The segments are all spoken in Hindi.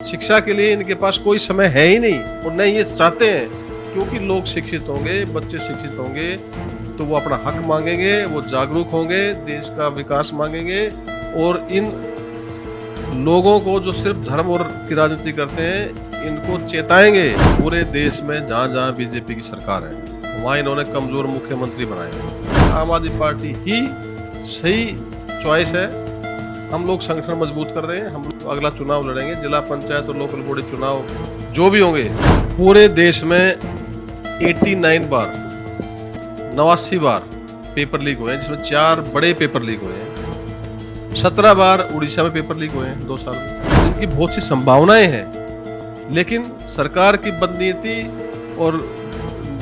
शिक्षा के लिए इनके पास कोई समय है ही नहीं और न ये चाहते हैं, क्योंकि लोग शिक्षित होंगे, बच्चे शिक्षित होंगे तो वो अपना हक मांगेंगे, वो जागरूक होंगे, देश का विकास मांगेंगे और इन लोगों को जो सिर्फ धर्म और की राजनीति करते हैं, इनको चेताएंगे। पूरे देश में जहाँ-जहाँ बीजेपी की सरकार है, वहाँ इन्होंने कमजोर मुख्यमंत्री बनाए हैं। आम आदमी पार्टी ही सही चॉइस है। हम लोग संगठन मजबूत कर रहे हैं, हम लोग अगला चुनाव लड़ेंगे, जिला पंचायत और लोकल बॉडी चुनाव जो भी होंगे। पूरे देश में 89 बार 89 बार पेपर लीक हुए हैं, जिसमें 4 बड़े पेपर लीक हुए हैं। 17 बार उड़ीसा में पेपर लीक हुए हैं 2 साल में। इनकी बहुत सी संभावनाएं हैं, लेकिन सरकार की बदनीति और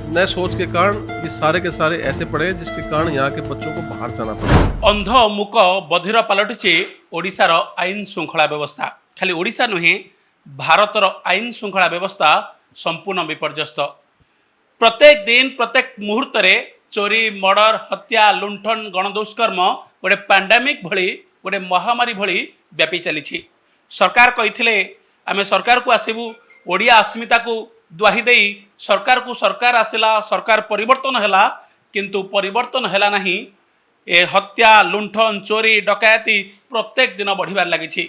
न सोच के कारण ये सारे के सारे ऐसे पड़े हैं, जिसके कारण यहाँ के बच्चों को बाहर जाना पड़ा। अंध मूक बधिर पलटिचे ओडिशार आईन श्रृंखला व्यवस्था। खाली ओडिशा नुहे, भारतर आईन श्रृंखला व्यवस्था संपूर्ण विपर्यस्त। प्रत्येक दिन प्रत्येक मुहूर्त चोरी, मर्डर, हत्या, लुंठन, गणदुष्कर्म गोटे पैंडेमिक भली गोटे महामारी भली व्यापी चली। सरकार कही आम सरकार को आसबू, ओडिया अस्मिता को द्वाही दे सरकार को सरकार आसला, सरकार परिवर्तन है, किंतु परिवर्तन है नहीं। ए हत्या, लुंठन, चोरी, डकायती प्रत्येक दिन बढ़िबार लगी।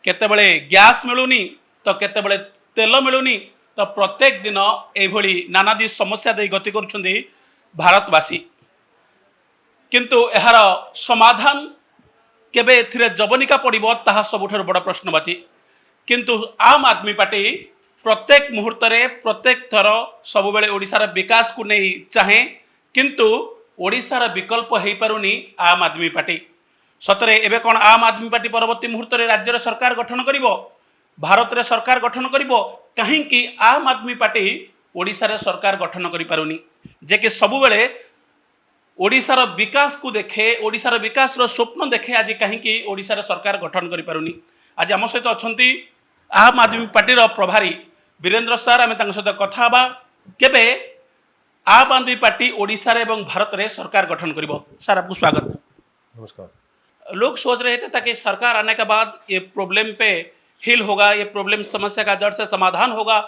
केतेबेले गैस मिलूनी तो केतेबेले तेल मिलूनी, तो प्रत्येक दिन एभली नानादी समस्या दे गति करुछंदी भारतवासी। किंतु एहार समाधान केबे एथिरे जबनिका पड़िबो ताहा सबुठार बड़ प्रश्नवाची। किंतु आम आदमी पार्टी प्रत्येक मुहूर्त प्रत्येक थर सब बेले ओडिशार विकास को नहीं चाहे, किंतु ओडिशार विकल्प हो पारुनी आम आदमी पार्टी। सतरे एबे कौन आम आदमी पार्टी परवर्ती मुहूर्त राज्य सरकार गठन करिवो, भारत रे सरकार गठन करिवो? कहीं आम आदमी पार्टी ओडिशार सरकार गठन करि पारुनी, जे कि सब बेले ओडिशार विकास को देखे, ओडिशार विकास रो स्वप्न देखे। आज कहीं ओडिशार सरकार गठन करि पारुनी। आज आम सहित अच्छी आम आदमी पार्टी प्रभारी वीरेंद्र सर, आम सहित कथा हबा केबे आम आदमी पार्टी ओडिशा एवं भारत रे सरकार गठन करिवो। सर आपको स्वागत। नमस्कार। लोग सोच रहे थे ताकि सरकार आने के बाद ये प्रॉब्लम पे हिल होगा, ये प्रॉब्लम समस्या का जड़ से समाधान होगा,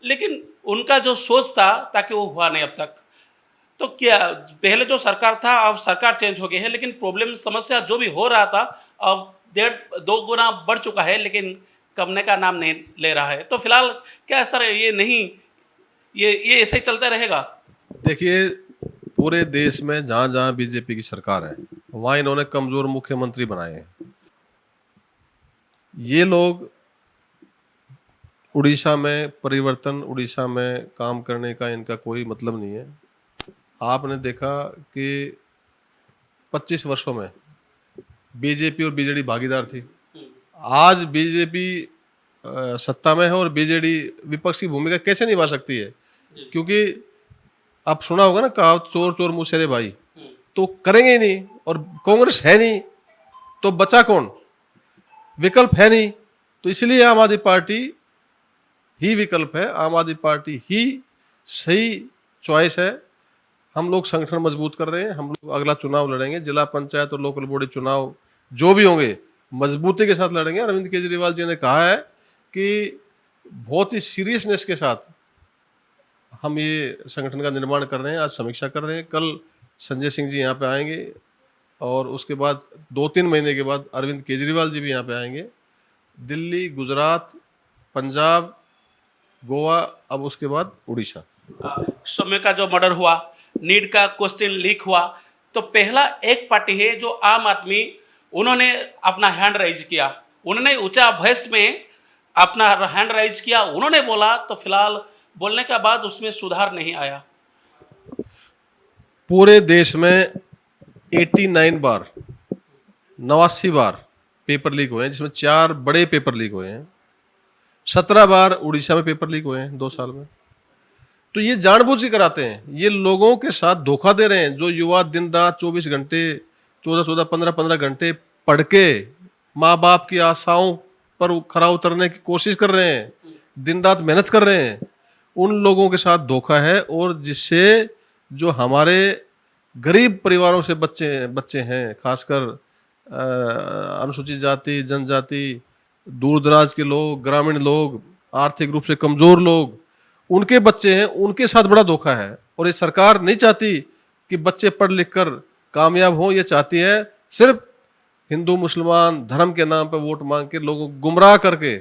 लेकिन उनका जो सोच था ताकि वो हुआ नहीं अब तक। तो क्या पहले जो सरकार था, अब सरकार चेंज हो गई है, लेकिन प्रॉब्लम समस्या जो भी हो रहा था अब 1.5-2 गुना बढ़ चुका है, लेकिन कमने का नाम नहीं ले रहा है। तो फिलहाल क्या सर ये नहीं, ये ऐसे ही चलता रहेगा? देखिए, पूरे देश में जहाँ-जहाँ बीजेपी की सरकार है, वहाँ इन्होंने कमजोर मुख्यमंत्री बनाए हैं। ये लोग उड़ीसा में परिवर्तन, उड़ीसा में काम करने का इनका कोई मतलब नहीं है। आपने देखा कि 25 वर्षों में बीजेपी और बीजेडी भागीदार थी। आज बीजेपी सत्ता में है और बीजेडी विपक्ष की भूमिका कैसे निभा सकती है? क्योंकि आप सुना होगा ना, कहा चोर चोर मुसेरे भाई, तो करेंगे ही नहीं। और कांग्रेस है नहीं तो बचा कौन? विकल्प है नहीं। तो इसलिए आम आदमी पार्टी ही विकल्प है, आम आदमी पार्टी ही सही चॉइस है। हम लोग संगठन मजबूत कर रहे हैं, हम लोग अगला चुनाव लड़ेंगे, जिला पंचायत और लोकल बॉडी चुनाव जो भी होंगे मजबूती के साथ लड़ेंगे। अरविंद केजरीवाल जी ने कहा है कि बहुत ही सीरियसनेस के साथ हम ये संगठन का निर्माण कर रहे हैं। आज समीक्षा कर रहे हैं, कल संजय सिंह जी यहाँ पे आएंगे और उसके बाद 2-3 महीने के बाद अरविंद केजरीवाल जी भी यहाँ पे आएंगे। दिल्ली, गुजरात, पंजाब, गोवा, अब उसके बाद उड़ीसा। समय का जो मर्डर हुआ, नीट का क्वेश्चन लीक हुआ, तो पहला एक पार्टी है जो आम आदमी, उन्होंने अपना हैंड राइज किया, उन्होंने ऊंचा वॉइस में अपना हैंड राइज किया, उन्होंने बोला। तो फिलहाल बोलने के बाद उसमें सुधार नहीं आया। पूरे देश में 89 बार 89 बार पेपर लीक हुए हैं, जिसमें 4 बड़े पेपर लीक हुए हैं। 17 बार उड़ीसा में पेपर लीक हुए हैं 2 साल में। तो ये जानबूझ के कराते हैं, ये लोगों के साथ धोखा दे रहे हैं। जो युवा दिन रात 24 घंटे 14-14, 15-15 घंटे पढ़ के माँ बाप की आशाओं पर खरा उतरने की कोशिश कर रहे हैं, दिन रात मेहनत कर रहे हैं, उन लोगों के साथ धोखा है। और जिससे जो हमारे गरीब परिवारों से बच्चे हैं, खासकर अनुसूचित जाति, जनजाति दूर दराज के लोग, ग्रामीण लोग, आर्थिक रूप से कमजोर लोग, उनके बच्चे हैं, उनके साथ बड़ा धोखा है। और ये सरकार नहीं चाहती कि बच्चे पढ़ लिख कर कामयाब हों, ये चाहती है सिर्फ हिंदू मुसलमान धर्म के नाम पर वोट मांग के लोगों को गुमराह करके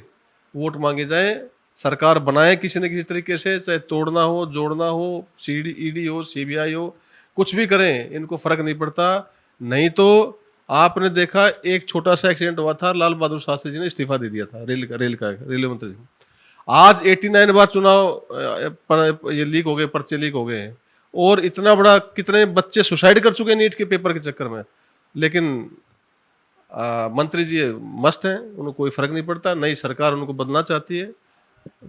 वोट मांगे जाएं। सरकार बनाए किसी न किसी तरीके से, चाहे तोड़ना हो, जोड़ना हो, सीडी ईडी हो, सीबीआई हो, कुछ भी करें, इनको फर्क नहीं पड़ता। नहीं तो आपने देखा एक छोटा सा एक्सीडेंट हुआ था, लाल बहादुर शास्त्री जी ने इस्तीफा दे दिया था, रेलवे मंत्री जी। आज 89 बार चुनाव पर ये लीक हो गए, पर्चे लीक हो गए हैं। और इतना बड़ा, कितने बच्चे सुसाइड कर चुके हैं नीट के पेपर के चक्कर में। लेकिन मंत्री जी मस्त हैं, उनको कोई फर्क नहीं पड़ता। नई सरकार उनको बदलना चाहती है,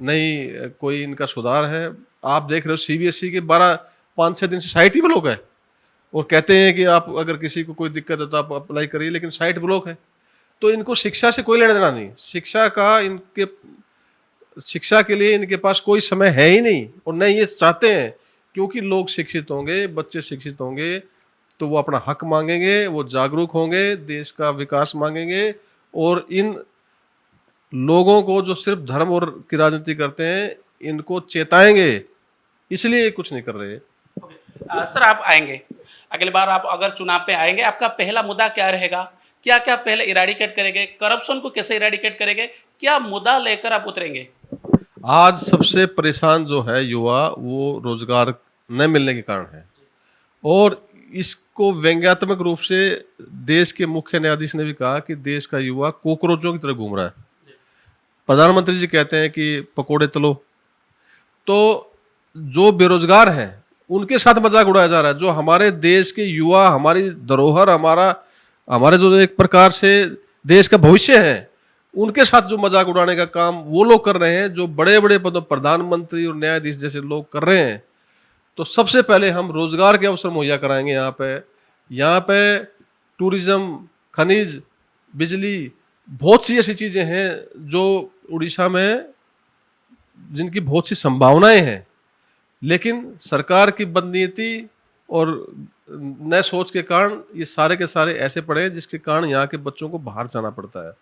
नहीं कोई इनका सुधार है। आप देख रहे हो सीबीएसई के 5-6 दिन से साइट ही ब्लॉक है, और कहते हैं कि आप अगर किसी को कोई दिक्कत है तो आप अप्लाई करिए, लेकिन साइट ब्लॉक है। तो इनको शिक्षा से कोई लेना देना नहीं, शिक्षा के लिए इनके पास कोई समय है ही नहीं, और न ये चाहते हैं। क्योंकि लोग शिक्षित होंगे, बच्चे शिक्षित होंगे, तो वो अपना हक मांगेंगे, वो जागरूक होंगे, देश का विकास मांगेंगे। और इन लोगों को जो सिर्फ धर्म और की राजनीति करते हैं, इनको चेताएंगे, इसलिए कुछ नहीं कर रहे। सर आप आएंगे, अगली बार आप अगर चुनाव पे आएंगे, आपका पहला मुद्दा क्या रहेगा? क्या क्या पहले इरेडिकेट करेंगे? करप्शन को कैसे इरेडिकेट करेंगे? क्या मुद्दा लेकर आप उतरेंगे? आज सबसे परेशान जो है युवा, वो रोजगार न मिलने के कारण है। और इसको व्यंग्यात्मक रूप से देश के मुख्य न्यायाधीश ने भी कहा कि देश का युवा कॉकरोचों की तरह घूम रहा है। प्रधानमंत्री जी कहते हैं कि पकोड़े तलो, तो जो बेरोजगार हैं उनके साथ मजाक उड़ाया जा रहा है। जो हमारे देश के युवा, हमारी धरोहर, हमारे जो एक प्रकार से देश का भविष्य है, उनके साथ जो मजाक उड़ाने का काम वो लोग कर रहे हैं, जो बड़े बड़े पदों, प्रधानमंत्री और न्यायाधीश जैसे लोग कर रहे हैं। तो सबसे पहले हम रोजगार के अवसर मुहैया कराएंगे। यहाँ पे टूरिज्म, खनिज, बिजली, बहुत सी ऐसी चीजें हैं जो उड़ीसा में, जिनकी बहुत सी संभावनाएं हैं। लेकिन सरकार की बदनीति और न सोच के कारण ये सारे के सारे ऐसे पड़े हैं, जिसके कारण यहाँ के बच्चों को बाहर जाना पड़ता है।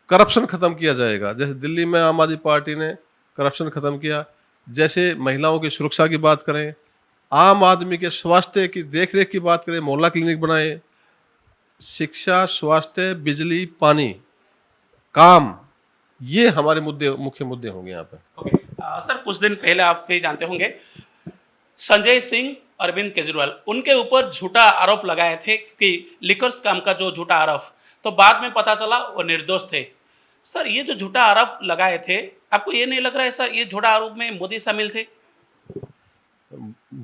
करप्शन खत्म किया जाएगा, जैसे दिल्ली में आम आदमी पार्टी ने करप्शन खत्म किया। जैसे महिलाओं की सुरक्षा की बात करें, आम आदमी के स्वास्थ्य की देखरेख की बात करें, मोहल्ला क्लिनिक बनाए, शिक्षा, स्वास्थ्य, बिजली, पानी, काम, ये हमारे मुख्य मुद्दे होंगे यहाँ पे। सर कुछ दिन पहले आप भी जानते होंगे, संजय सिंह, अरविंद केजरीवाल, उनके ऊपर झूठा आरोप लगाए थे कि लिकर्स काम का जो झूठा आरोप, तो बाद में पता चला वो निर्दोष थे। सर ये जो झूठा आरोप लगाए थे, आपको ये नहीं लग रहा है सर ये झूठा आरोप में मोदी शामिल थे?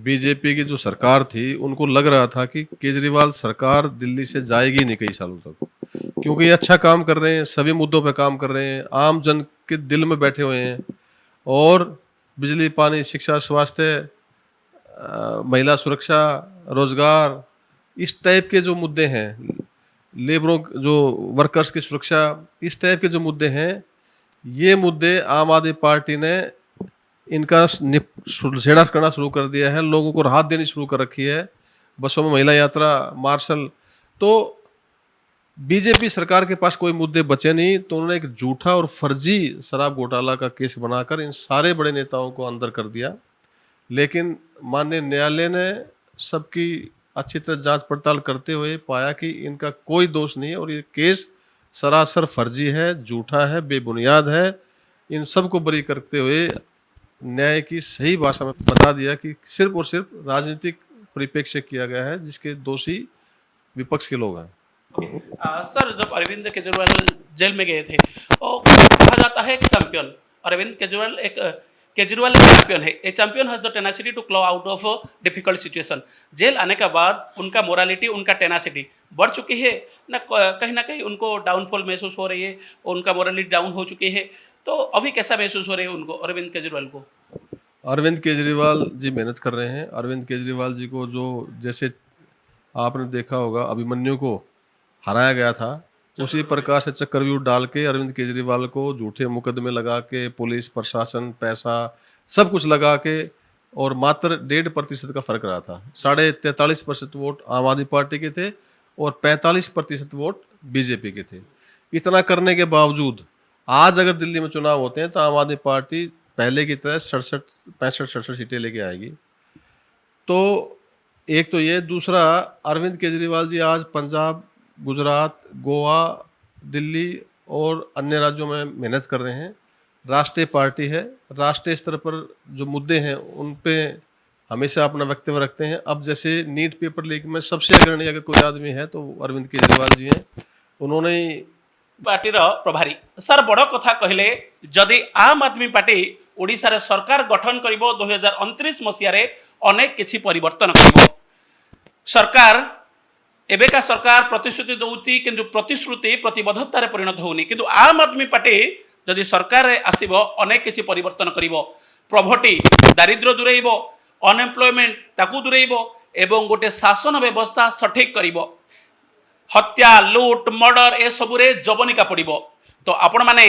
बीजेपी की जो सरकार थी, उनको लग रहा था कि केजरीवाल सरकार दिल्ली से जाएगी नहीं कई सालों तक, क्योंकि ये अच्छा काम कर रहे हैं, सभी मुद्दों पे काम कर रहे हैं, आम जन के दिल में बैठे हुए हैं। और बिजली, पानी, शिक्षा, स्वास्थ्य, महिला सुरक्षा, रोजगार, इस टाइप के जो मुद्दे हैं, लेबरों जो वर्कर्स की सुरक्षा, इस टाइप के जो मुद्दे हैं, ये मुद्दे आम आदमी पार्टी ने इनका सुलझेड़ा करना शुरू कर दिया है। लोगों को राहत देनी शुरू कर रखी है, बसों में महिला यात्रा, मार्शल। तो बीजेपी सरकार के पास कोई मुद्दे बचे नहीं, तो उन्होंने एक झूठा और फर्जी शराब घोटाला का केस बनाकर इन सारे बड़े नेताओं को अंदर कर दिया। लेकिन माननीय न्यायालय ने सबकी अच्छी तरह जांच पड़ताल करते हुए पाया कि इनका कोई दोष नहीं है, और ये केस सरासर फर्जी है, झूठा है, बेबुनियाद है। इन सबको बरी करते हुए न्याय की सही भाषा में बता दिया कि सिर्फ और सिर्फ राजनीतिक परिप्रेक्ष्य किया गया है, जिसके दोषी विपक्ष के लोग हैं। सर जब अरविंद केजरीवाल जेल में गए थे, तो कहा जाता है चैंपियन अरविंद केजरीवाल एक चैंपियन है। A champion has the tenacity to claw out of difficult situation. Jail आने के बाद उनका मोरालिटी, उनका टेनासिटी बढ़ चुकी है ना कहीं उनको डाउनफॉल महसूस हो रही है, उनका मोरालिटी डाउन हो चुकी है। तो अभी कैसा महसूस हो रही है उनको, अरविंद केजरीवाल को? अरविंद केजरीवाल जी मेहनत कर रहे हैं। अरविंद केजरीवाल जी को जो, जैसे आपने देखा होगा अभिमन्यु को हराया गया था, उसी प्रकार से चक्रव्यूह डाल के अरविंद केजरीवाल को झूठे मुकदमे लगा के, पुलिस प्रशासन, पैसा सब कुछ लगा के, और मात्र 1.5% का फर्क रहा था। 43.5% वोट आम आदमी पार्टी के थे और 45% वोट बीजेपी के थे। इतना करने के बावजूद आज अगर दिल्ली में चुनाव होते हैं तो आम आदमी पार्टी पहले की तरह 65 सीटें लेके आएगी। तो एक तो ये, दूसरा अरविंद केजरीवाल जी आज पंजाब, गुजरात, गोवा, दिल्ली और अन्य राज्यों में मेहनत कर रहे हैं। राष्ट्रीय पार्टी है, राष्ट्रीय स्तर पर जो मुद्दे हैं उन पे हमेशा अपना वक्तव्य रखते हैं। अब जैसे नीट पेपर लीक में सबसे अग्रणी अगर कोई आदमी है तो वो अरविंद केजरीवाल जी हैं। उन्होंने ही पार्टीर प्रभारी सर बड़ कथा कहले जदि आम आदमी पार्टी ओडिशा सरकार गठन करिबो 2029 मसीह अनेक किछि परिवर्तन करिबो। सरकार एबेका सरकार प्रतिश्रुति दउती किंतु प्रतिश्रुति प्रतिबद्धतार परिणत होनी, किंतु आम आदमी पार्टी जदि सरकार आसीबो अनेक किछि परिवर्तन करिबो। प्रॉपर्टी दारिद्र्य दूरेइबो, अनएम्प्लॉयमेंट ताकू दूरेइबो एवं गोटे शासन व्यवस्था सठिक करिबो। हत्या लुट मर्डर ए सबुरे जबनिका पड़िबो। तो आपण माने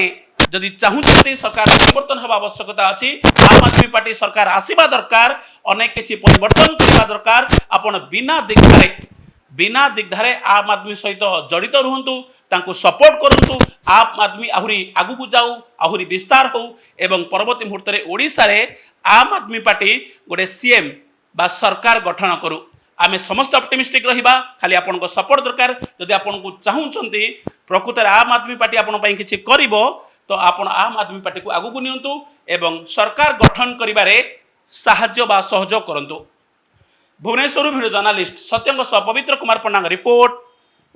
जदि चाहूछंती सरकार परिवर्तन हवा आवश्यकता अछि, आम आदमी पार्टी सरकार आसीबा दरकार, अनेक किछि परिवर्तन करबा दरकार। आपण बिना दिग्धारे आम आदमी सहित जड़ित रुहंतु, तांको सपोर्ट करंतु। आम आदमी आहुरी आगु को जाऊ, आहुरी विस्तार हो एवं परवर्ती मुहूर्त रे ओडिसा रे आम आदमी पार्टी गोटे सीएम बा सरकार गठन करू। आमे समस्त ऑप्टिमिस्टिक रहिबा, खाली आपन को सपोर्ट दरकार। जदि आपन को चाहूछंती प्रकृत आम आदमी पार्टी आपन पई किछि करिवो तो आपन आम आदमी पार्टी को आगु को नियंतु एवं सरकार गठन करिबारे साहाय्य बा सहयोग करंतु। भुवनेश्वर भिडियो जर्नलिस्ट सत्यंग सह पवित्र कुमार पंडा रिपोर्ट,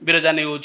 बिरजा न्यूज।